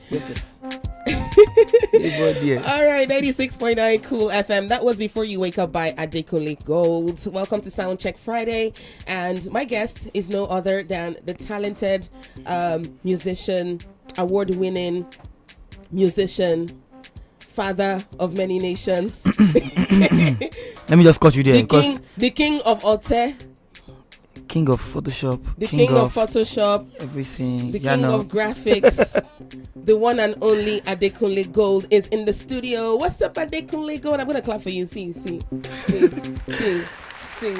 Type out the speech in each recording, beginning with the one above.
Yes, sir. All right, 96.9 Cool FM. That was Before You Wake Up by Adekunle Gold. Welcome to Soundcheck Friday. And my guest is no other than the talented musician, award-winning musician, father of many nations. Let me just cut you there. The king of Ote. King of Photoshop. The king of Photoshop. Everything. The king of graphics. The one and only Adekunle Gold is in the studio. What's up, Adekunle Gold? I'm going to clap for you. See.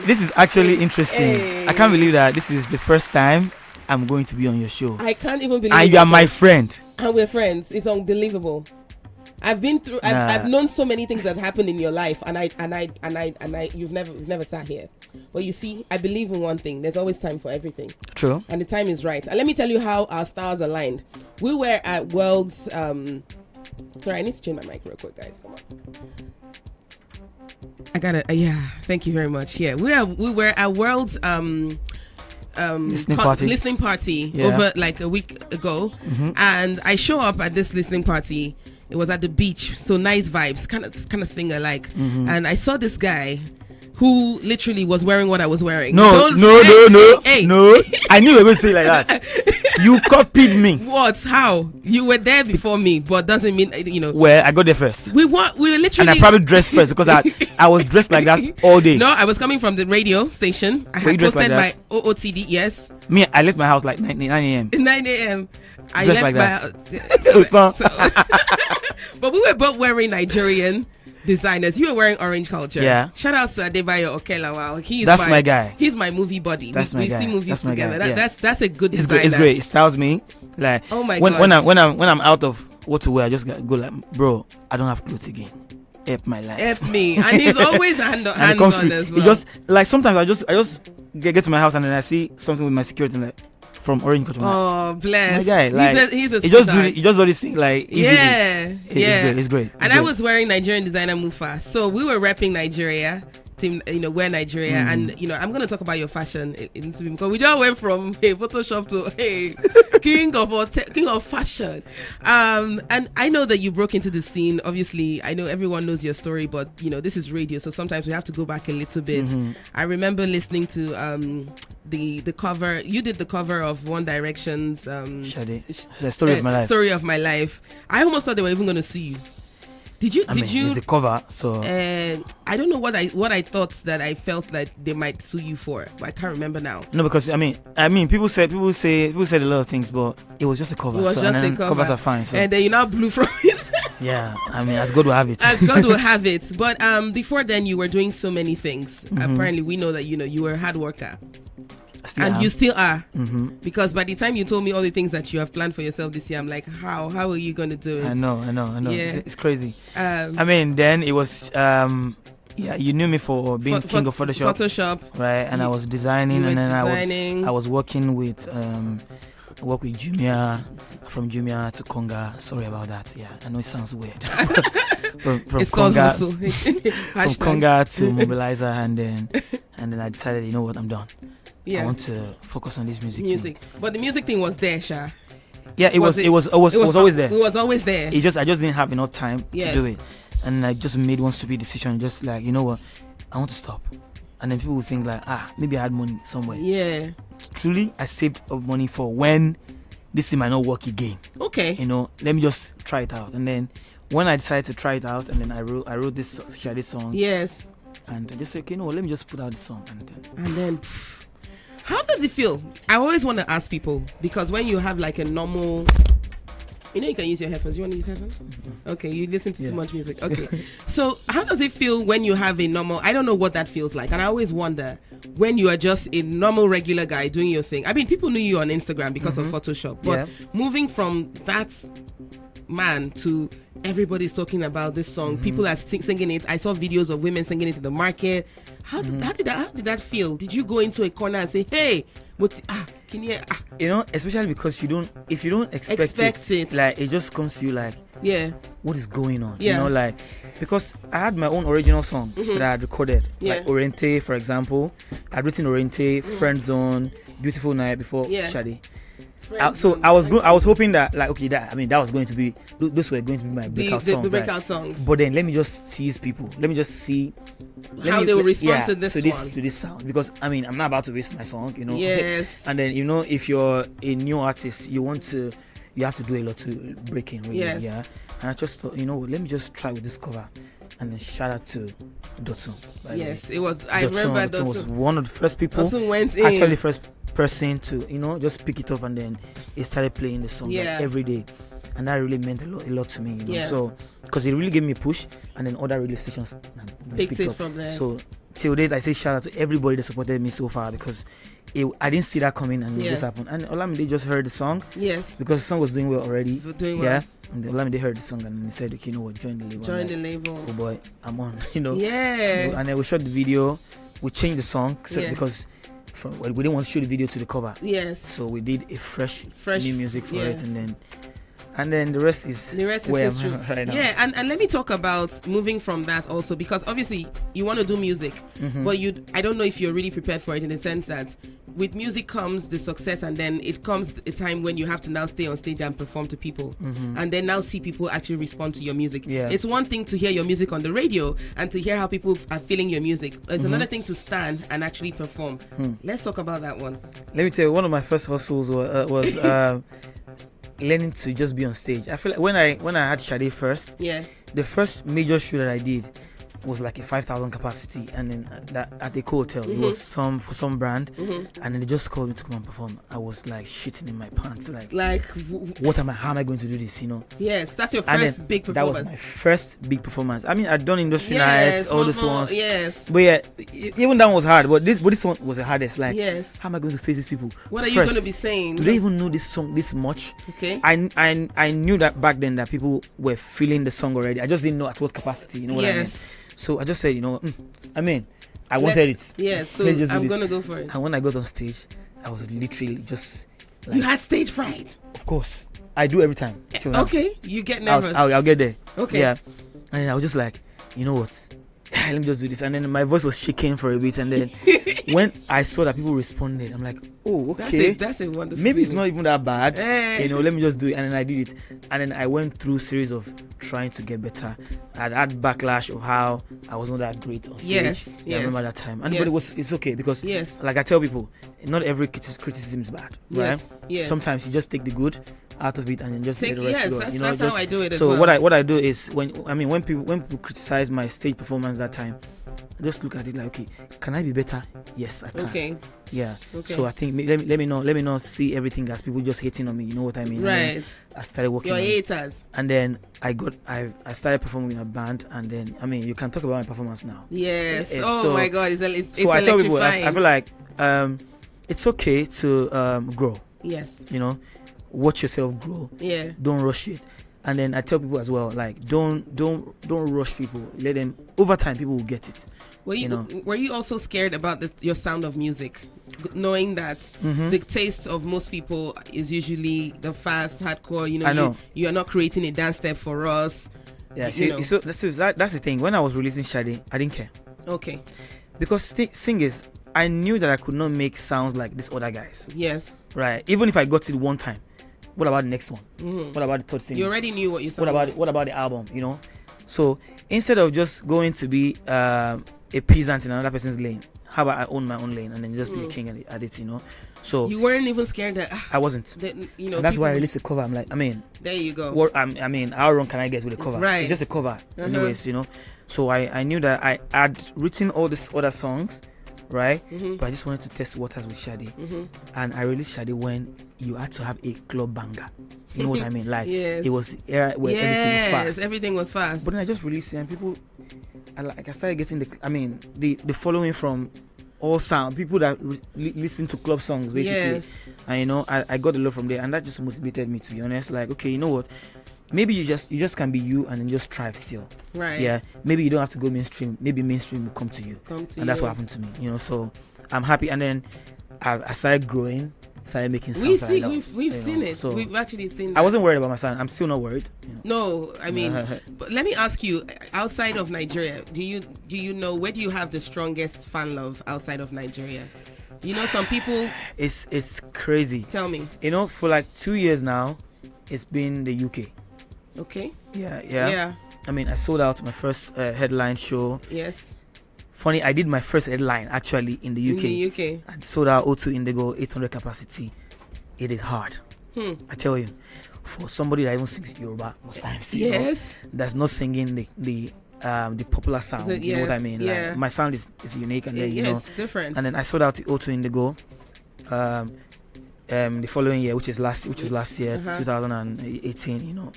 This is actually interesting. Hey. I can't believe that this is the first time I'm going to be on your show. I can't even believe it. And you are my friend. And we're friends. It's unbelievable. I've been through. I've known so many things that happened in your life, and you've never sat here. But you see, I believe in one thing: there's always time for everything. True. And the time is right. And let me tell you how our stars aligned. We were at World's. Sorry, I need to change my mic real quick, guys. Come on. I got it. Yeah. Thank you very much. Yeah, we were at World's. Listening party over like a week ago, and I show up at this listening party. It was at the beach, so nice vibes, kind of thing I like. And I saw this guy who literally was wearing what I was wearing. No. I knew you were going to say it like that. You copied me. What? How? You were there before me, but doesn't mean Well, I got there first. We literally. And I probably dressed first because I was dressed like that all day. No, I was coming from the radio station. I had posted my OOTD. Yes. Me, I left my house like 9 a.m. 9 a.m. I dressed left like my house. But we were both wearing Nigerian designers. You were wearing Orange Culture. Yeah. Shout out to Adebayo Okelawa. That's my guy. He's my movie buddy. That's my guy. We see movies together. Yeah. That's a good designer. It's great. It styles me. Like oh my god. When I'm out of what to wear, I just go like, bro, I don't have clothes again. Help my life. Help me. And he's always hands on as well. It just like sometimes I just get to my house and then I see something with my security and like from Orange Culture. Oh, bless. My guy, like, he's a he just do this thing like easily. Yeah. It's great. I was wearing Nigerian designer Mufa, so we were repping Nigeria. Team, wear Nigeria, and I'm gonna talk about your fashion because we just went from Photoshop to king of fashion. And I know that you broke into the scene. Obviously, I know everyone knows your story, but this is radio, so sometimes we have to go back a little bit. I remember listening to the cover. You did the cover of One Direction's the story of my life. Story of my life. I almost thought they were even gonna sue you. Did you? It's a cover, so I don't know what I thought that I felt like they might sue you for, but I can't remember now. No, because I mean, people said a lot of things, but it was just a cover. It was just a cover. Covers are fine. So. And then you now blew from it. Yeah, I mean, as God will have it. As God will have it. But before then, you were doing so many things. Apparently, we know that you were a hard worker. You still are, because by the time you told me all the things that you have planned for yourself this year, I'm like, how are you going to do it? I know. Yeah. It's crazy. I mean, then it was you knew me for being king of Photoshop, right? And I was designing, and then I was working with work with Jumia, from Jumia to Conga. Sorry about that. Yeah, I know it sounds weird. from Conga, from Conga to Mobilizer, and then I decided, you know what, I'm done. Yeah. I want to focus on this music thing. But the music thing was there, Sha. Yeah, it was always there. It was always there. I just didn't have enough time to do it, and I just made one stupid decision, just like, you know what, I want to stop. And then people would think like, maybe I had money somewhere. Yeah. Truly, I saved up money for when this thing might not work again. Okay. Let me just try it out. And then when I decided to try it out, and then I wrote this song. Yes. And I just said, okay, let me just put out the song, and then. How does it feel? I always want to ask people, because when you have like a normal, you can use your headphones. You want to use headphones? Okay, you listen to too much music. Okay. So how does it feel when you have a normal, I don't know what that feels like. And I always wonder when you are just a normal, regular guy doing your thing. I mean, people knew you on Instagram because of Photoshop, but moving from that man to everybody's talking about this song, people are singing it. I saw videos of women singing it in the market. How did that feel? Did you go into a corner and say, hey, can you especially because if you don't expect it, like it just comes to you like, what is going on? Like, because I had my own original songs that I had recorded, like Oriente, for example. I'd written Oriente, Friend Zone, Beautiful Night before Shadi. I was hoping that like okay that was going to be those were going to be my breakout songs. The breakout songs. But then let me just tease people. Let me just see how they will respond to this to this sound, because I'm not about to waste my song, Yes. And then if you're a new artist, you have to do a lot to break in, really. Yes. Yeah. And I just thought, let me just try with this cover. And then shout out to Dotun. Yes, it was. I remember Dotun was one of the first people. Dotun went in. Actually, the first person to just pick it up, and then he started playing the song every day, and that really meant a lot to me. Yes. So because it really gave me a push, and then other radio stations picked it up from there. So till date, I say shout out to everybody that supported me so far, because I didn't see that coming, and it just happened. And Olamide just heard the song. Yes. Because the song was doing well already. Well. And Olamide heard the song and he said, okay, join the label. Join the label. Oh boy, I'm on. Yeah. And then we shot the video. We changed the song because we didn't want to shoot the video to the cover. Yes. So we did a fresh new music for it, and then the rest is where history. I'm right now. Yeah, and let me talk about moving from that also, because obviously you want to do music, but I don't know if you're really prepared for it, in the sense that with music comes the success, and then it comes a time when you have to now stay on stage and perform to people, and then now see people actually respond to your music. Yeah. It's one thing to hear your music on the radio and to hear how people are feeling your music. It's another thing to stand and actually perform. Let's talk about that one. Let me tell you, one of my first hustles was learning to just be on stage. I feel like when I had Sade first, the first major show that I did was like a 5,000 capacity, and then at a hotel, it was for some brand, and then they just called me to come and perform. I was like shitting in my pants, how am I going to do this? Yes, that's your first big performance. That was my first big performance. I'd done industry nights, all these ones. Yes. But yeah, even that one was hard. But this one was the hardest. How am I going to face these people? What are you going to be saying? Do they even know this song this much? Okay. I knew that back then that people were feeling the song already. I just didn't know at what capacity. You know what I mean? So I just said, I wanted it. Yeah, so I'm going to go for it. And when I got on stage, I was literally just like... You had stage fright? Of course. I do every time. Okay, you get nervous. I'll get there. Okay. Yeah. And I was just like, you know what? Let me just do this. And then my voice was shaking for a bit. And then when I saw that people responded, I'm like, oh, okay. That's a wonderful Maybe feeling. It's not even that bad. Hey. Let me just do it. And then I did it. And then I went through a series of trying to get better. I had backlash of how I was not that great on stage. Yes. I remember that time. But it's okay, because like I tell people, not every criticism is bad. Right? Yes. Sometimes you just take the good out of it and then just let the rest go. That's how I do it. So as well. what I do is when people criticize my stage performance that time, I just look at it like, okay, can I be better? Yes, I can. Okay. Yeah. Okay. So I think let me not see everything as people just hating on me. You know what I mean? Right. I started working. Your haters. And then I started performing in a band, and then you can talk about my performance now. Yes. My God, it's so I tell people, I feel like it's okay to grow. Yes. Watch yourself grow. Yeah. Don't rush it. And then I tell people as well, like don't rush people. Let them, over time people will get it. Were you also scared about your sound of music, knowing that the taste of most people is usually the fast hardcore? I know you are not creating a dance step for us. Yeah. So that's the thing. When I was releasing Sade, I didn't care. Okay. Because thing is, I knew that I could not make sounds like these other guys. Yes. Right. Even if I got it one time, what about the next one? What about the third thing? You already knew what you sounded. What about the album? So instead of just going to be a peasant in another person's lane, how about I own my own lane and then just be a king at it? So you weren't even scared that I wasn't. And that's why I released the cover. I'm like, there you go. How wrong can I get with the cover? Right. It's just a cover, anyways. So I knew that I had written all these other songs, right? But I just wanted to test waters with Sade, and I released Sade when you had to have a club banger. You know what I mean? Like it was era where everything was fast. Yes, everything was fast. But then I just released it, and people, I started getting the following from all sound people that listen to club songs basically. Yes. And I got a lot from there, and that just motivated me, to be honest. Like, okay, you know what? Maybe you just can be you and then just thrive still. Right. Yeah. Maybe you don't have to go mainstream. Maybe mainstream will come to you. And that's what happened to me. So I'm happy. And then I started growing, started making sounds. We've seen it. So we've actually seen that. I wasn't worried about my sound. I'm still not worried. No, but let me ask you, outside of Nigeria, do you know where do you have the strongest fan love outside of Nigeria? You know, some people. It's crazy. Tell me. You know, for like 2 years now, it's been the UK. Okay. Yeah. I mean, I sold out my first headline show. Yes. Funny, I did my first headline actually in the UK. I sold out O2 Indigo 800 capacity. It is hard. I tell you, for somebody that even sings Yoruba most times, yes, that's not singing the popular sound. You know what I mean? Like, my sound is unique, and then it's different. And then I sold out the O2 Indigo. The following year, which was last year, 2018. You know,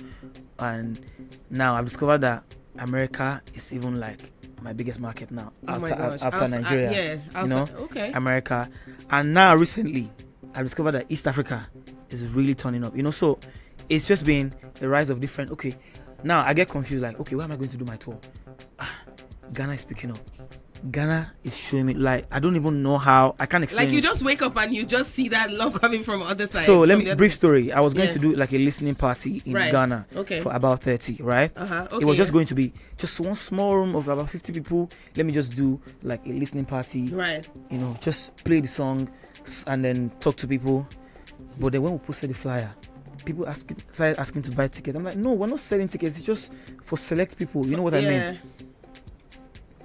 and now I've discovered that America is even like my biggest market now after Nigeria. America, and now recently I've discovered that East Africa is really turning up. You know, so it's just been the rise of different. Okay, now I get confused. Like, okay, where am I going to do my tour? Ghana is picking up. Ghana is showing me, like, I don't even know how. I can't explain. Like, you just wake up and you just see that love coming from other side. So let me brief story. I was going to do like a listening party in Ghana for about 30, right? It was just going to be just one small room of about 50 people. Let me just do like a listening party, right? You know, just play the song and then talk to people. But then when we posted the flyer, people started asking to buy tickets. I'm like, no, we're not selling tickets. It's just for select people. You know what I mean?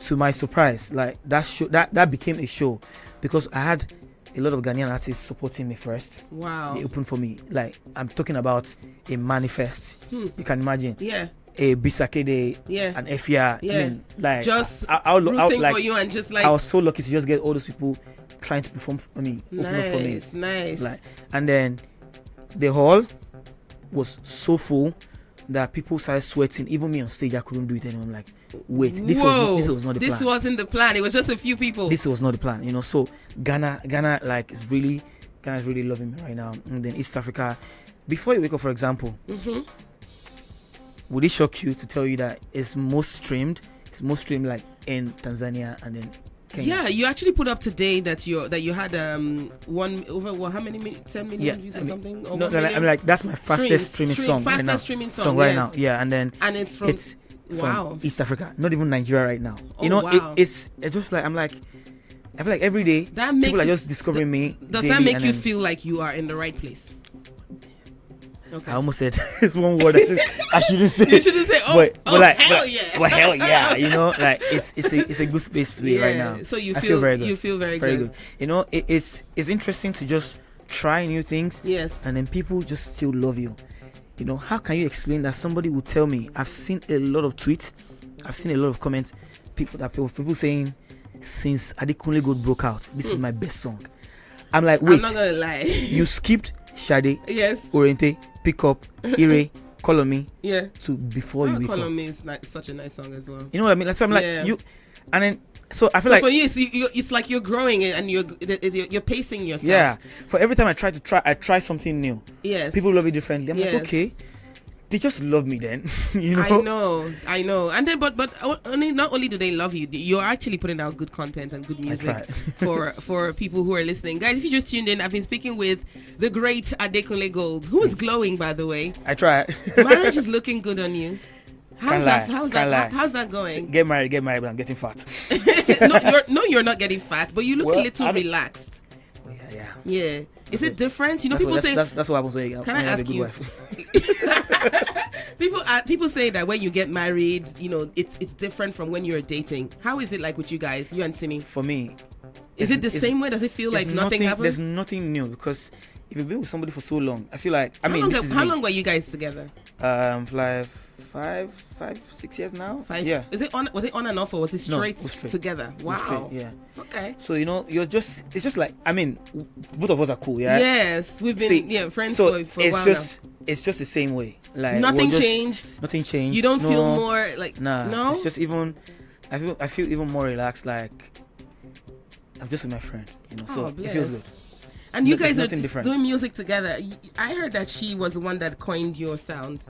To my surprise, like that became a show, because I had a lot of Ghanaian artists supporting me first. Wow. They opened for me. Like, I'm talking about a Manifest. You can imagine. Yeah. A Bisakede. Yeah. An Efia. Yeah. I mean, like, just rooting for you, and just like, I was so lucky to just get all those people trying to perform for me. Open up for me. Nice. Like, and then the hall was so full that people started sweating. Even me on stage, I couldn't do it anymore. I'm like, wait, this was not the plan. This wasn't the plan. It was just a few people. This was not the plan, you know. So Ghana like is really loving me right now. And then East Africa, before you wake up, for example, would it shock you to tell you that it's most streamed like in Tanzania and then Kenya? Yeah, you actually put up today that you had one over how many 10 million views or something? Or no, I'm like, that's my fastest streaming song right now. Right now, yeah, and it's from East Africa, not even Nigeria right now. You know, it's just like, I feel like every day people are just discovering me. Does that make you feel like you are in the right place? Okay. I almost said it's one word I shouldn't say. You shouldn't say, hell yeah. Well, hell yeah. You know, like, it's a good space to be right now. So you feel very good. You feel very good. You know, it's interesting to just try new things. Yes. And then people just still love you. You know, how can you explain that? Somebody will tell me, I've seen a lot of tweets, I've seen a lot of comments, people saying, since Adekunle Gold broke out, this is my best song. I'm like, wait, I'm not gonna lie. You skipped Shade, yes, Oriente, Pick Up, Ire, Call On Me, to before you wake up. Call On Me is like such a nice song as well. You know what I mean? So I'm like, you, and then, so I feel like for you, it's like you're growing and you're pacing yourself. Yeah. For every time I try something new. Yes. People love it differently. I'm like, okay, they just love me then. You know. I know. And then, but not only do they love you, you're actually putting out good content and good music for people who are listening. Guys, if you just tuned in, I've been speaking with the great Adekunle Gold, who is glowing, by the way. I try. Marriage is looking good on you. How's that going? Get married, but I'm getting fat. You're not getting fat, but you look a little relaxed. Oh, yeah. Yeah. Is it different? You know, people say that's what happens when you can I ask you? People say that when you get married, you know, it's different from when you're dating. How is it like with you guys, you and Simi? For me, is it the same way? Does it feel like nothing happened? There's nothing new, because if you've been with somebody for so long, I feel like how long were you guys together? Like 5-6 years now. 5. Yeah. Was it on and off, or was it straight together? Wow. Straight, yeah. Okay. So, you know, it's just like, I mean, both of us are cool, yeah. Yes, we've been friends for a while now. It's just the same way. Like, nothing changed. Nothing changed. You don't feel more like no. It's just even I feel even more relaxed. Like, I'm just with my friend, you know. So it feels good. And you guys are doing music together. I heard that she was the one that coined your sound.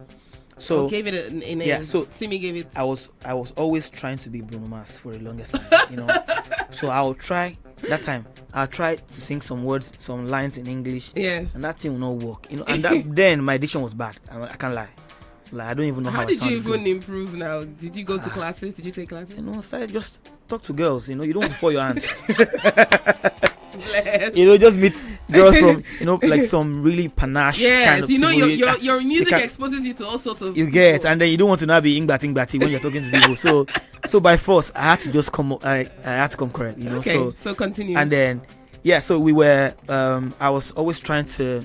So gave it a name. Yeah. So Simi gave it. I was always trying to be Bruno Mars for the longest time, you know. So I'll try to sing some words, some lines in English. Yes. And that thing will not work, you know. And then my diction was bad. I can't lie. Like, I don't even know how. How did you even improve now? Did you go to classes? Did you take classes? You know, started just talk to girls. You know, you don't fall your hand. Bless just meet girls from, like some really panache kind of people. Your music exposes you to all sorts of you get, and then you don't want to now be ingbatty when you're talking to people. So by force, I had to just come. I had to come correct, Okay, so continue. And then, so we were. I was always trying to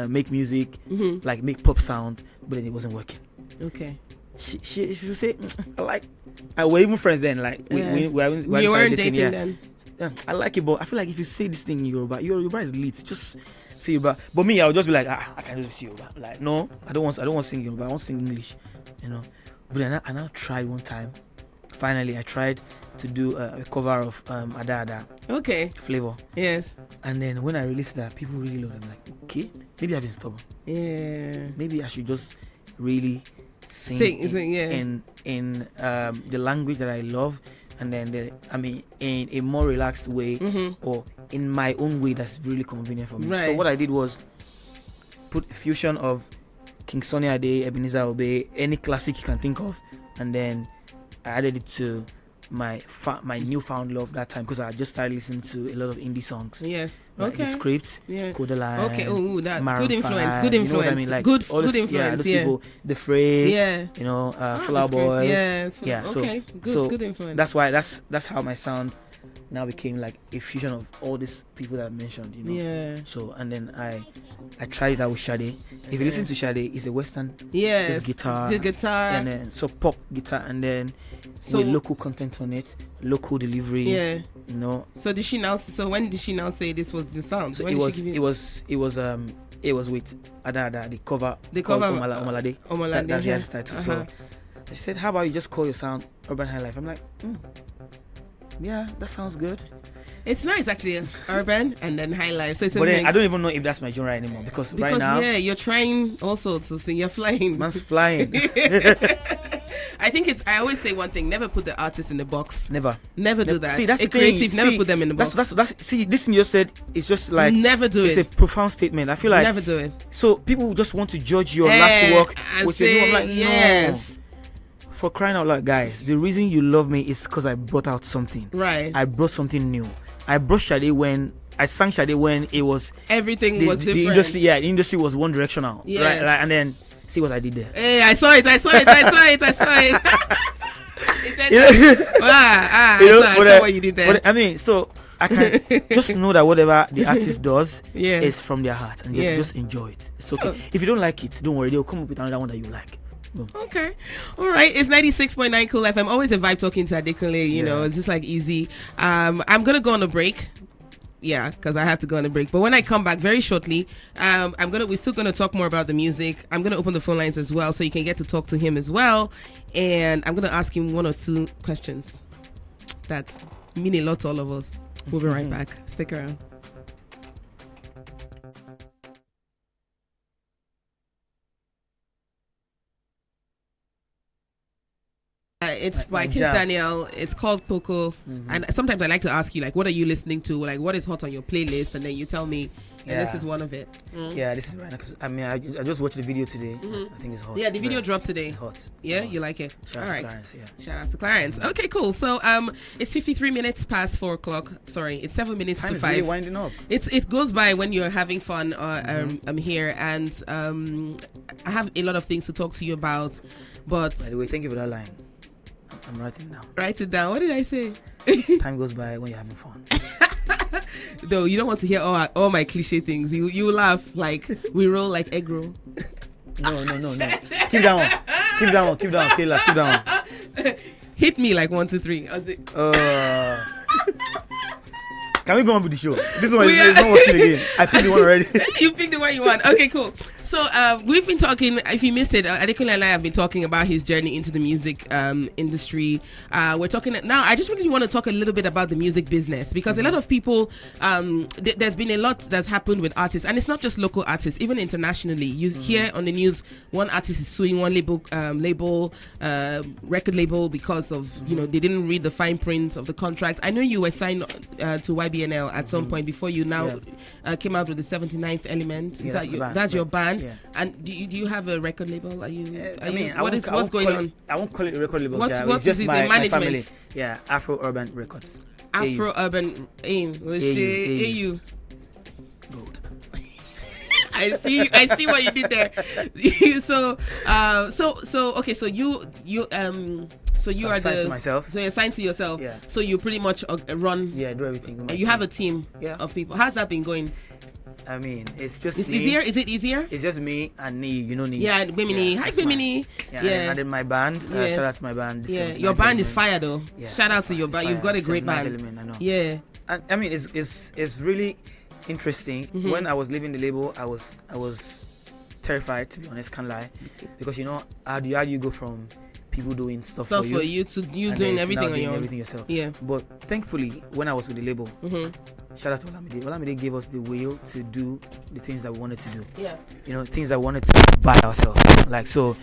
make music, like make pop sound, but then it wasn't working. Okay. She say, we're even friends then. Like we weren't dating then. Yeah, I like it, but I feel like if you say this thing in Yoruba is lit. Just say Yoruba. But me, I'll just be like, I can't just say Yoruba. Like, no, I don't want to sing Yoruba. I want to sing English, But then I now tried one time. Finally, I tried to do a cover of Ada Okay. Flavor. Yes. And then when I released that, people really loved it. I'm like, okay, maybe I've been stubborn. Yeah. Maybe I should just really sing in the language that I love, and then in a more relaxed way, or in my own way that's really convenient for me. Right. So what I did was put a fusion of King Sunny Ade, Ebenezer Obey, any classic you can think of, and then I added it to my newfound love that time, because I just started listening to a lot of indie songs. Yes. Like okay. The Script, Codaline. Okay. Oh, that's Maroon good influence. 5, Good influence. You know what I mean? Like good those influence. people. The Fray. Yeah. Flower Boys. Yeah. Okay. Good influence. That's why that's how my sound now became like a fusion of all these people that I mentioned. Yeah. So and then I tried that with Sade. If you listen to Sade, it's a Western. Yes. Guitar. The guitar. And then pop guitar, and then with local content on it, local delivery. Yeah. So did she now? So when did she now say this was the sound? So it was with Ada, the cover. The cover. Omalade. That's the artist title. So I said, how about you just call your sound Urban High Life? I'm like, yeah, that sounds good. It's nice actually, urban and then high life. So it's but then I don't even know if that's my genre anymore because right now, you're trying all sorts of things. You're flying. Man's flying. I think I always say one thing: never put the artist in the box. Never do that. See, that's the creative. Thing. Never put them in the box. That's see, this thing you just said is just like never do it. It's a profound statement. I feel like never do it. So people just want to judge your last work with your new. I'm like, yes. No. For crying out loud, guys, the reason you love me is because I brought out something. Right. I brought something new. I brought Sade when I sang Sade when it was everything was different. The industry was one directional. Yes. Right, and then see what I did there. Hey, I saw it. I saw it. I saw what you did there. But, I mean, so I can just know that whatever the artist does is from their heart, and just enjoy it. It's okay. If you don't like it, don't worry. They'll come up with another one that you like. Okay, all right. It's 96.9 Cool FM. Always a vibe talking to Adekunle. You know, it's just like easy. I'm gonna go on a break. Yeah, because I have to go on a break. But when I come back very shortly, we're still gonna talk more about the music. I'm gonna open the phone lines as well, so you can get to talk to him as well. And I'm gonna ask him one or two questions that mean a lot to all of us. We'll be right back. Stick around. It's by Kiss Daniel. It's called Poco. And sometimes I like to ask you, like, what are you listening to? Like, what is hot on your playlist? And then you tell me, and this is one of it. Yeah, this is right now. Because I just watched the video today. I think it's hot. Yeah, the video dropped today. It's hot. Yeah, you like it? Shout out to Clarence. Yeah. Shout out to Clarence. Okay, cool. So it's 53 minutes past 4 o'clock. Sorry, it's 7 minutes to 5. Really winding up. It goes by when you're having fun. I'm here, and I have a lot of things to talk to you about. But by the way, thank you for that line. I'm writing it down. Write it down. What did I say? Time goes by when you're having fun. No, you don't want to hear all my cliche things. You laugh like we roll like egg roll. No. Keep down, Kaylah. Keep down. Hit me like 1, 2, 3. Can we go on with the show? This one is not working again. I picked the one already. You picked the one you want. Okay, cool. So we've been talking, if you missed it, Adekunle and I have been talking about his journey into the music industry. We're talking now. I just really want to talk a little bit about the music business, because a lot of people, there's been a lot that's happened with artists, and it's not just local artists, even internationally. You hear on the news one artist is suing one record label because of they didn't read the fine print of the contract. I know you were signed to YBNL at some point before you now came out with the 79th Element. Is that's your band? Yeah. And do you have a record label? What's going on? I won't call it a record label. What's just my management? My family. Yeah, Afro Urban Records. Afro Urban AIM. AU. Gold. I see what you did there. So okay, so you are assigned to myself. So you're assigned to yourself. Yeah. So you pretty much run. Yeah, do everything. You have a team of people. How's that been going? I mean, it's just it's me. easier. Is it easier? It's just me and Nee. You know Nee. Yeah, Bimini. Hi, Bimini. Yeah. And then my band. Shout out to my band. Your band is fire though. Yeah, shout out to your band. You've got a great band. Element, I know. Yeah. And I mean, it's really interesting. When I was leaving the label, I was terrified, to be honest, can't lie, because how do you go from people doing stuff for you to you doing everything on your own. Everything yourself. Yeah. But thankfully, when I was with the label, shout out to Olamide. Olamide gave us the will to do the things that we wanted to do. Yeah. Things that we wanted to by ourselves. Like, so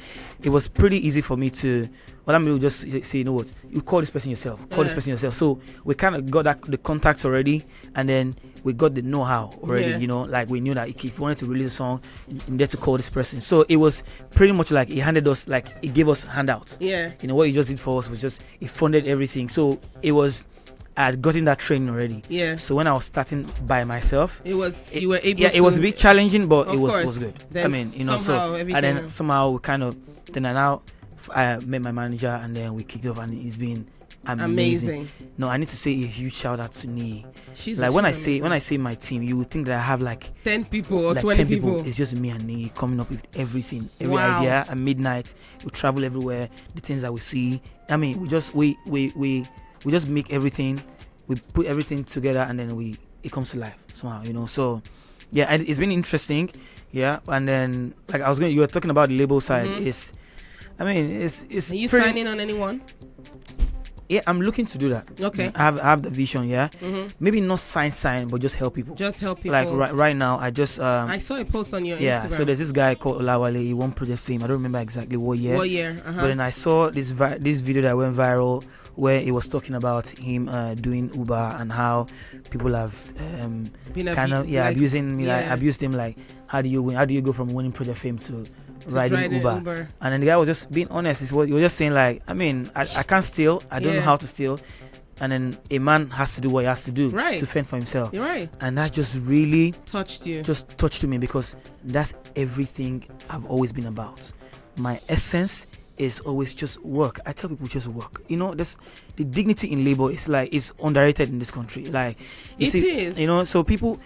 it was pretty easy for me to. Olamide would just say, you know what, you call this person yourself. Call this person yourself. So we kind of got the contacts already, and then we got the know-how already. Like we knew that if you wanted to release a song, you needed to call this person. So it was pretty much like he handed us, like he gave us handouts. Yeah. What he just did for us was just he funded everything. So it was. I had gotten that training already. Yeah. So when I was starting by myself, you were able. Yeah, it was a bit challenging, but it course. was good. Then I mean, and then somehow we kind of I met my manager, and then we kicked off, and it's been amazing. No, I need to say a huge shout out to Nee. When I say my team, you would think that I have like 10 people or like 20 people. It's just me and Nee coming up with everything, every idea. At midnight, we travel everywhere. The things that we see. I mean, we just make everything, we put everything together, and then it comes to life somehow, So, yeah, and it's been interesting, yeah. And then, like you were talking about the label side. It's Are you signing on anyone? Yeah, I'm looking to do that. Okay. I have the vision, yeah. Maybe not sign, but just help people. Like right now, I just I saw a post on your Instagram. Yeah, so there's this guy called Olawale. He won Project Fame. I don't remember exactly what year. But then I saw this video that went viral, where he was talking about him doing Uber and how people have abused him. Like, how do you go from winning Project Fame to riding Uber? And then the guy was just being honest. He was just saying, like, I mean, I can't steal. I don't know how to steal. And then a man has to do what he has to do to fend for himself. You're right. And that just really touched me, because that's everything I've always been about. My essence is always just work. I tell people just work. There's the dignity in labor is like it's underrated in this country. Like it is. So people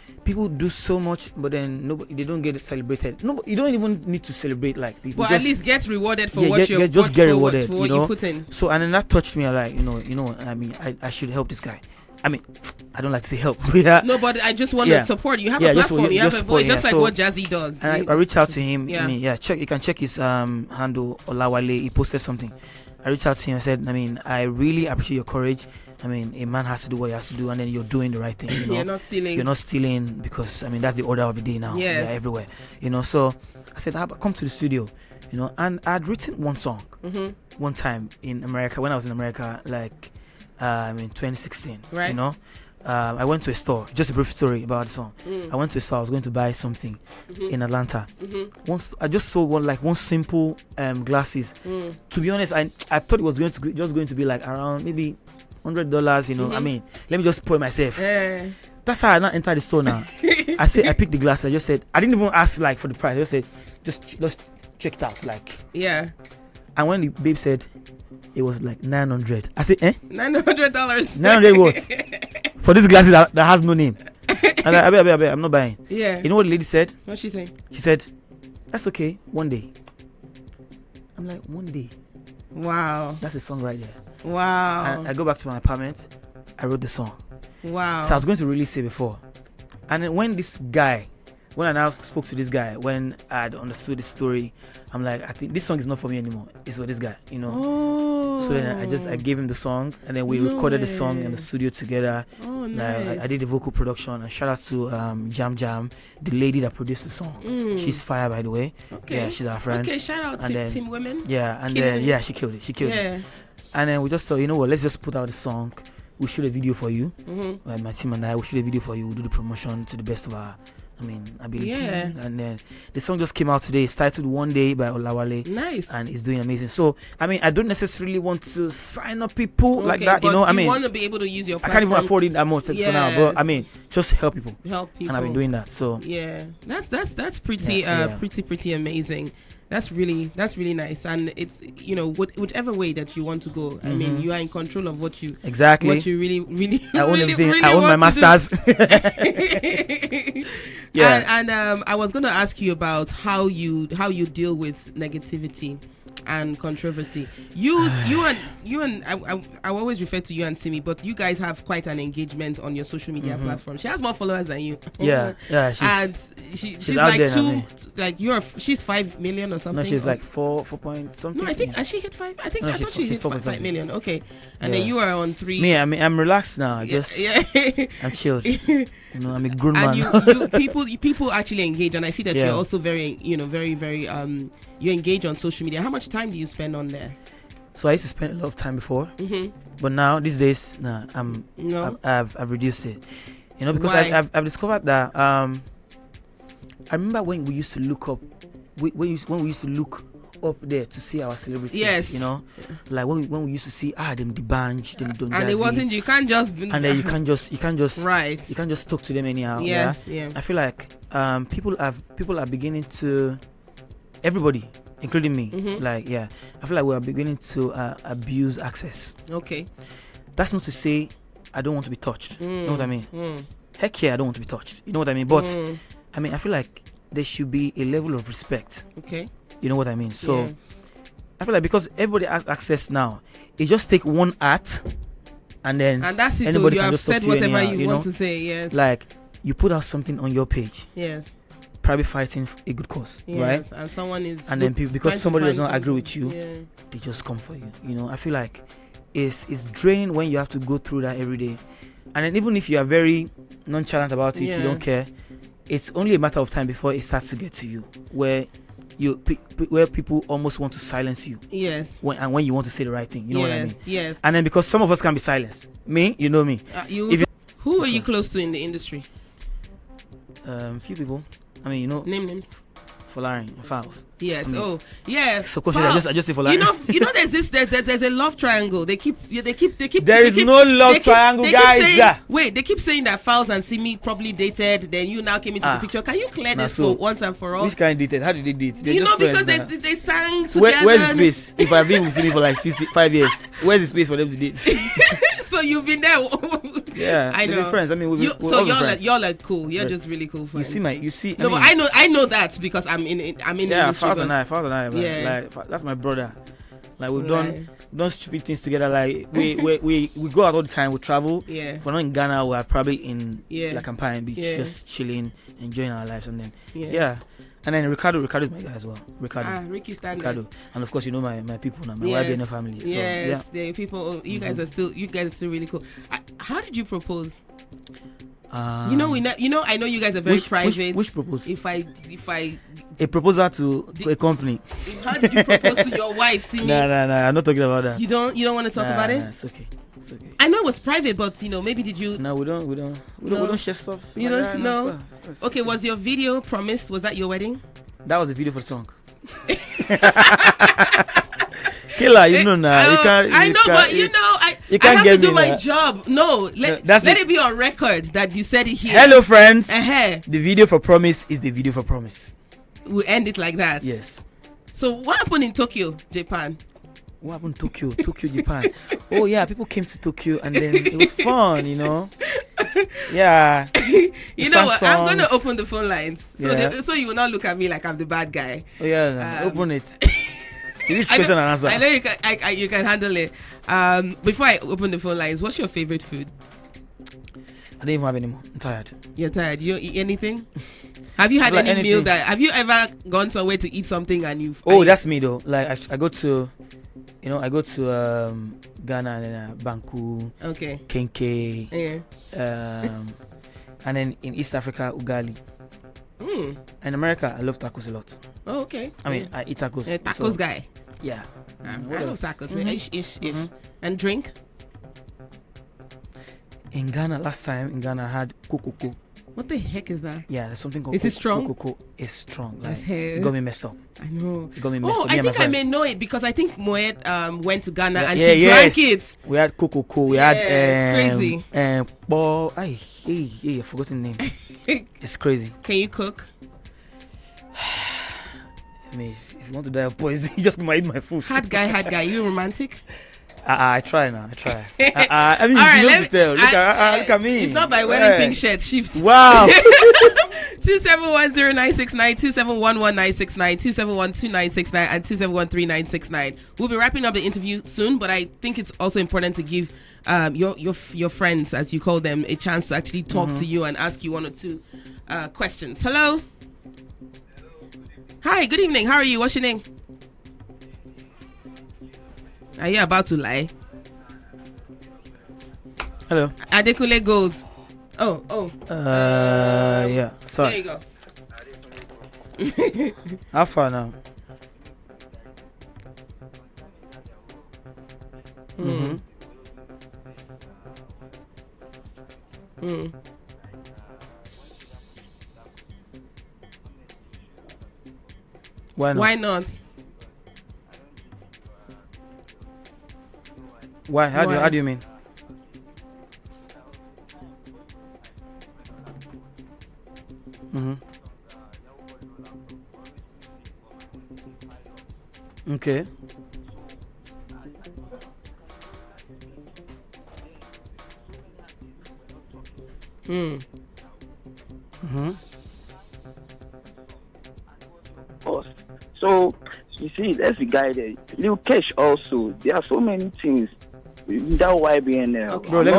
do so much, but then they don't get it celebrated. No, you don't even need to celebrate like people. But at least get rewarded for what you put in. So and then that touched me. Like I mean, I should help this guy. I mean, I don't like to say help. No, but I just want to support. You have a platform. You have a voice, just like what Jazzy does. And I reached out to him. I mean, you can check his handle, Olawale. He posted something. I reached out to him and said, I mean, I really appreciate your courage. I mean, a man has to do what he has to do, and then you're doing the right thing. You're not stealing. You're not stealing, because I mean that's the order of the day now. Yes. They're everywhere. So I said, come to the studio. And I'd written one song one time in America, when I was in America, like in 2016. Right. I went to a store. Just a brief story about the song. I went to a store. I was going to buy something in Atlanta. Once I just saw one simple glasses. To be honest, I thought it was going to be like around maybe $100. I mean, let me just pour myself. That's how I now entered the store now. I picked the glasses. I just said, I didn't even ask like for the price. I just said, just check it out, like. Yeah. And when the babe said it was like $900, I said, $900. $900 what? For these glasses that has no name. And I'm not buying. Yeah. You know what the lady said? What's she saying? She said, that's okay, one day. I'm like, one day? Wow. That's a song right there. Wow. And I go back to my apartment. I wrote the song. Wow. So I was going to release it before. And then when I now spoke to this guy, when I had understood the story, I'm like, I think this song is not for me anymore. It's for this guy, Oh. So then I gave him the song, and then we recorded the song in the studio together. Oh, nice. I did the vocal production, and shout out to Jam, the lady that produced the song. She's fire, by the way. Okay. Yeah, she's our friend. Okay, shout out to Team Women. Yeah, and then she killed it. She killed it. And then we just thought, you know what, let's just put out the song. We shoot a video for you. My team and I, we shoot a video for you. We'll do the promotion to the best of our ability. And then the song just came out today. It's titled One Day by Olawale. Nice. And it's doing amazing. So I don't necessarily want to sign up people like that. You want to be able to use your platform. I can't even afford it that much for now. But just help people. And I've been doing that. So that's pretty pretty amazing. That's really nice, and it's whichever way that you want to go. I mean, you are in control of what you really I own everything. Really I own my masters. And I was going to ask you about how you deal with negativity and controversy. You and I always refer to you and Simi, but you guys have quite an engagement on your social media platform. She has more followers than you. She's like she's 5 million or something. No, she's like 4 point something. No, I think has she hit 5? I thought she hit 5 million. Okay, and then you are on 3. Me, I'm relaxed now. I'm chilled. I'm a grown man. And people actually engage, and I see that you're also very very you engage on social media. How much time do you spend on there? So I used to spend a lot of time before, but now these days, I've reduced it. Because I've discovered that I remember when we used to look up, when we used to look up there to see our celebrities. Yes. Like when we used to see them the Banj, them Don Jazzy. And it wasn't, you can't just and then you can't just right. You can't just talk to them anyhow. Yes, I feel like people are beginning to, everybody, including me, I feel like we are beginning to abuse access. Okay. That's not to say I don't want to be touched. You know what I mean? Heck yeah, I don't want to be touched. You know what I mean? But I feel like there should be a level of respect. Okay. You know what I mean? So I feel like because everybody has access now, it just take one art and that's it. Anybody you can have just talk said to whatever anyhow, you want to say. Yes. Like you put out something on your page. Yes. Probably fighting a good cause, right? And someone is. And then people, because somebody does not agree with you, they just come for you. I feel like it's draining when you have to go through that every day. And then even if you are very nonchalant about it, you don't care. It's only a matter of time before it starts to get to you, where people almost want to silence you. Yes. When you want to say the right thing, you know what I mean? Yes. And then because some of us can be silenced. Me, you know me. Who are you close to in the industry? Few people. Name names. Folarin, Fowles. Yes. So I just say Folarin. There's a love triangle. They keep. There is no love triangle, guys. They keep saying that Fowles and Simi probably dated. Then you now came into the picture. Can you clear this for once and for all? Which kind dated? How did they date? Because they sang together. Where's the space? If I've been with Simi for like 5 years, where's the space for them to date? So you've been there. Yeah, I know. Friends. You're like cool. You're just really cool friends. You see. But I know that because I'm in the industry. Father and I, like that's my brother. Like we've done stupid things together. Like we go out all the time. We travel. Yeah. If we're not in Ghana, we're probably in like Kampala Beach, just chilling, enjoying our lives, and then and then Ricardo is my guy as well. Ricky Standards. Ricardo, and of course you know my people now, my YBN family. So, the people. You guys are still really cool. How did you propose? I know you guys are very private. Which propose? If I a proposal to a company. How did you propose to your wife, Simi? No, I'm not talking about that. You don't want to talk about it? It's okay. I know it was private, but maybe did you? No, we don't share stuff. You don't know. Okay, was your video promised? Was that your wedding? That was a video for the song. Kaylah, you know now. You can't have to do my job. No, let it be on record that you said it here. Hello, friends. The video for Promise is the video for Promise. We'll end it like that. Yes. So what happened in Tokyo, Japan? What happened in Tokyo, Japan? Oh yeah, people came to Tokyo and then it was fun, Yeah. You know what? I'm gonna open the phone lines so you will not look at me like I'm the bad guy. Oh yeah, open it. This question and answer. I know you can handle it. Before I open the phone lines, what's your favorite food? I don't even have anymore. I'm tired. You're tired. You don't eat anything? Have you had any meal have you ever gone somewhere to eat something and you've... that's me though. Like I go to Ghana and then Banku, Kenke, and then in East Africa, Ugali. In America, I love tacos a lot. Oh, okay. I eat tacos. Tacos guy. Yeah. I love tacos. Ish. And drink? In Ghana, last time I had kokoko. What the heck is that? Yeah, there's something called. Is it strong? Cocoa is strong. Like, hair. It got me messed up. I know. It got me messed up. I think I may know it because I think Moet went to Ghana and she drank it. We had cocoa. We had crazy. I forgot the name. It's crazy. Can you cook? I mean, if you want to die of poison, you just might eat my food. Hard guy. You romantic? I try now. I try. I mean, right, you don't tell. Look at me. It's not by wearing pink shirt. Shift. Wow. 2710969, 2711969, 2712969, and 2713969. We'll be wrapping up the interview soon, but I think it's also important to give your friends, as you call them, a chance to actually talk to you and ask you one or two questions. Hello. Hi. Good evening. How are you? What's your name? Are you about to lie? Hello. Adekunle Gold. Oh. Yeah. Sorry. There you go. How far now? Why not? Why not? Why? How do you mean? Okay. So you see, that's the guy there. Lil Kesh also. There are so many things without YBN. Okay. Bro, let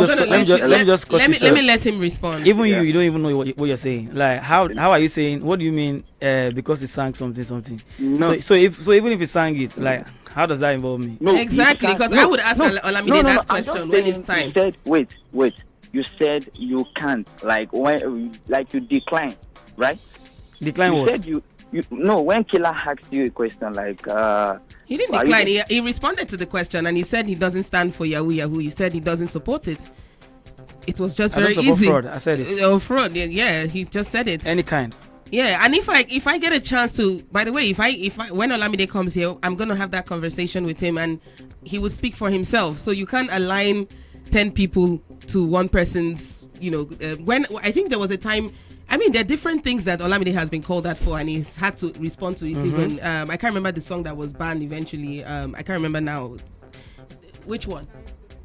me let him respond. Even you don't even know what you're saying. Like how are you saying? What do you mean? Because he sang something? No. So even if he sang it, like how does that involve me? No, exactly. Because I would ask Olamide that question when it's time. You said wait. You said you can't. Like when you decline, right? Decline you what? Said you when Kaylah asked you a question like he didn't decline. He responded to the question and he said he doesn't stand for Yahoo. He said he doesn't support it. It was just very easy. Fraud. I said it. Oh, fraud. Yeah, he just said it. Any kind. Yeah, and if I get a chance to, by the way, if I when Olamide comes here, I'm gonna have that conversation with him and he will speak for himself. So you can't align 10 people to one person's. When I think there was a time. I mean, there are different things that Olamide has been called out for, and he's had to respond to it. Even I can't remember the song that was banned eventually. I can't remember now. Which one?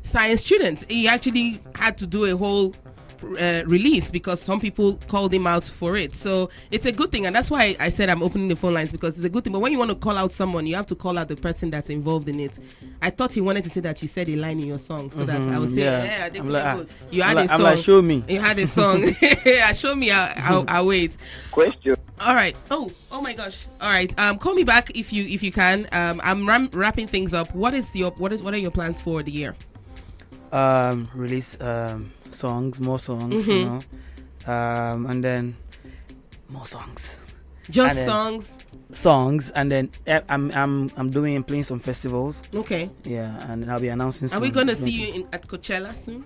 Science Student. He actually had to do a whole release because some people called him out for it. So it's a good thing, and that's why I said I'm opening the phone lines, because it's a good thing. But when you want to call out someone, you have to call out the person that's involved in it. I thought he wanted to say that you said a line in your song, so that I would say, I didn't good. You had a song. I'm like, show me. You had a song. Show me. I'll wait. Question. All right. Oh my gosh. All right. Call me back if you can. I'm wrapping things up. What are your plans for the year? Release more songs, and then more songs. Songs, and then I'm playing some festivals. Okay. Yeah, and I'll be announcing. Are we gonna see you at Coachella soon?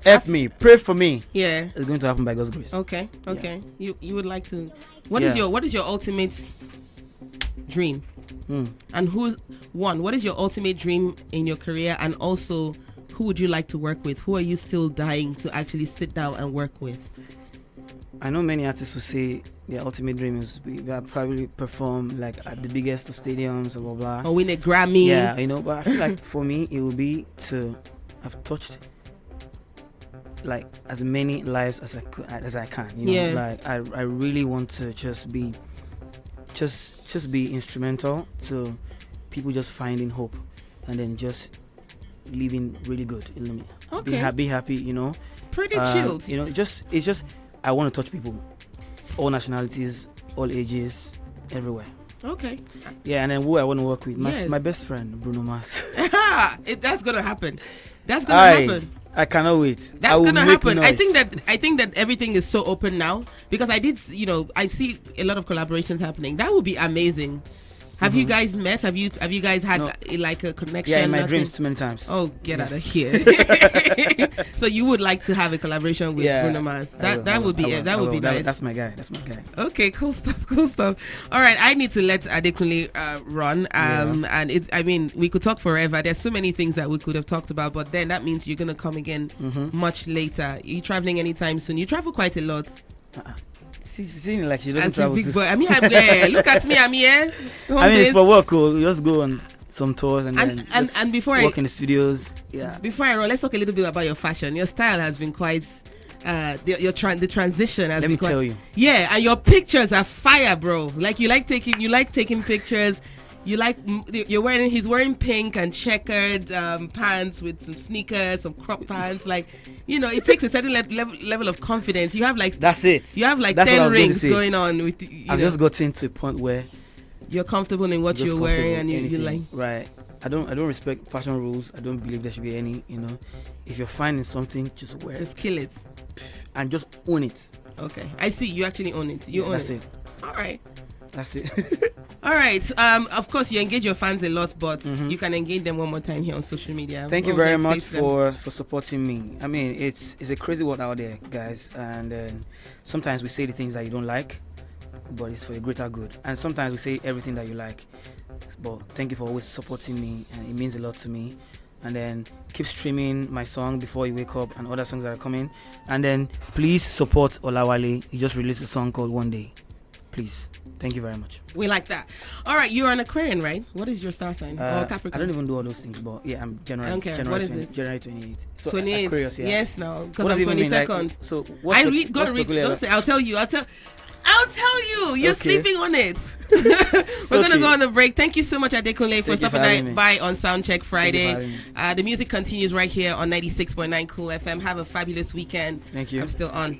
Help me, pray for me. Yeah, it's going to happen by God's grace. Okay. Yeah. You would like to. What is your ultimate dream? And what is your ultimate dream in your career, and also who would you like to work with? Who are you still dying to actually sit down and work with? I know many artists who say their ultimate dream is to probably perform like at the biggest of stadiums, blah blah. Or win a Grammy. Yeah, but I feel like for me it would be to have touched like as many lives as I can. Like I really want to just be instrumental to people just finding hope, and then just living really good. Okay. Be happy. Pretty chilled. It's just I want to touch people, all nationalities, all ages, everywhere. Okay. Yeah, and then who I want to work with, my best friend Bruno Mars. That's gonna happen. Happen. I cannot wait. That's gonna happen. I think that everything is so open now, because I see a lot of collaborations happening. That would be amazing. Have you guys met? Have you guys had like a connection? Yeah, in my dreams too many times. Oh, get out of here! So you would like to have a collaboration with Bruno Mars? That would be nice. That's my guy. Okay, cool stuff. All right, I need to let Adekunle run. And it's. I mean, we could talk forever. There's so many things that we could have talked about, but then that means you're gonna come again much later. Are you traveling anytime soon? You travel quite a lot. She's like she doesn't travel. Big boy. I mean, look at me. I'm here. I mean, it's for work. We just go on some tours and before work in the studios. Yeah. Before I run, let's talk a little bit about your fashion. Your style has been quite. The transition has been. Let me tell you. Yeah, and your pictures are fire, bro. Like you like taking pictures. He's wearing pink and checkered pants with some sneakers, some crop pants. Like, it takes a certain level of confidence. You have like that's it. You have like 10 rings going on with. I've just gotten to a point where you're comfortable in what you're wearing, and you like. Right. I don't respect fashion rules. I don't believe there should be any. If you're finding something, just wear it. Just kill it. And just own it. Okay, I see. You actually own it. You own it. That's it. All right. That's it. All right. Of course, you engage your fans a lot, but you can engage them one more time here on social media. Thank you very much for supporting me. I mean, it's a crazy world out there, guys. And sometimes we say the things that you don't like, but it's for a greater good. And sometimes we say everything that you like. But thank you for always supporting me, and it means a lot to me. And then keep streaming my song Before You Wake Up and other songs that are coming. And then please support Olawale. He just released a song called One Day. Please. Thank you very much. We like that. All right, you're an Aquarian, right? What is your star sign? Or Capricorn? I don't even do all those things, but yeah, I'm January. I don't care. What is it? January 28th. So 28th. Aquarius, yeah. Yes, no, because I'm 22nd. Like, so what's Don't say. I'll tell you. I'll tell you. You're sleeping on it. We're going to go on the break. Thank you so much, Adekunle, for stopping by on Soundcheck Friday. The music continues right here on 96.9 Cool FM. Have a fabulous weekend. Thank you. I'm still on.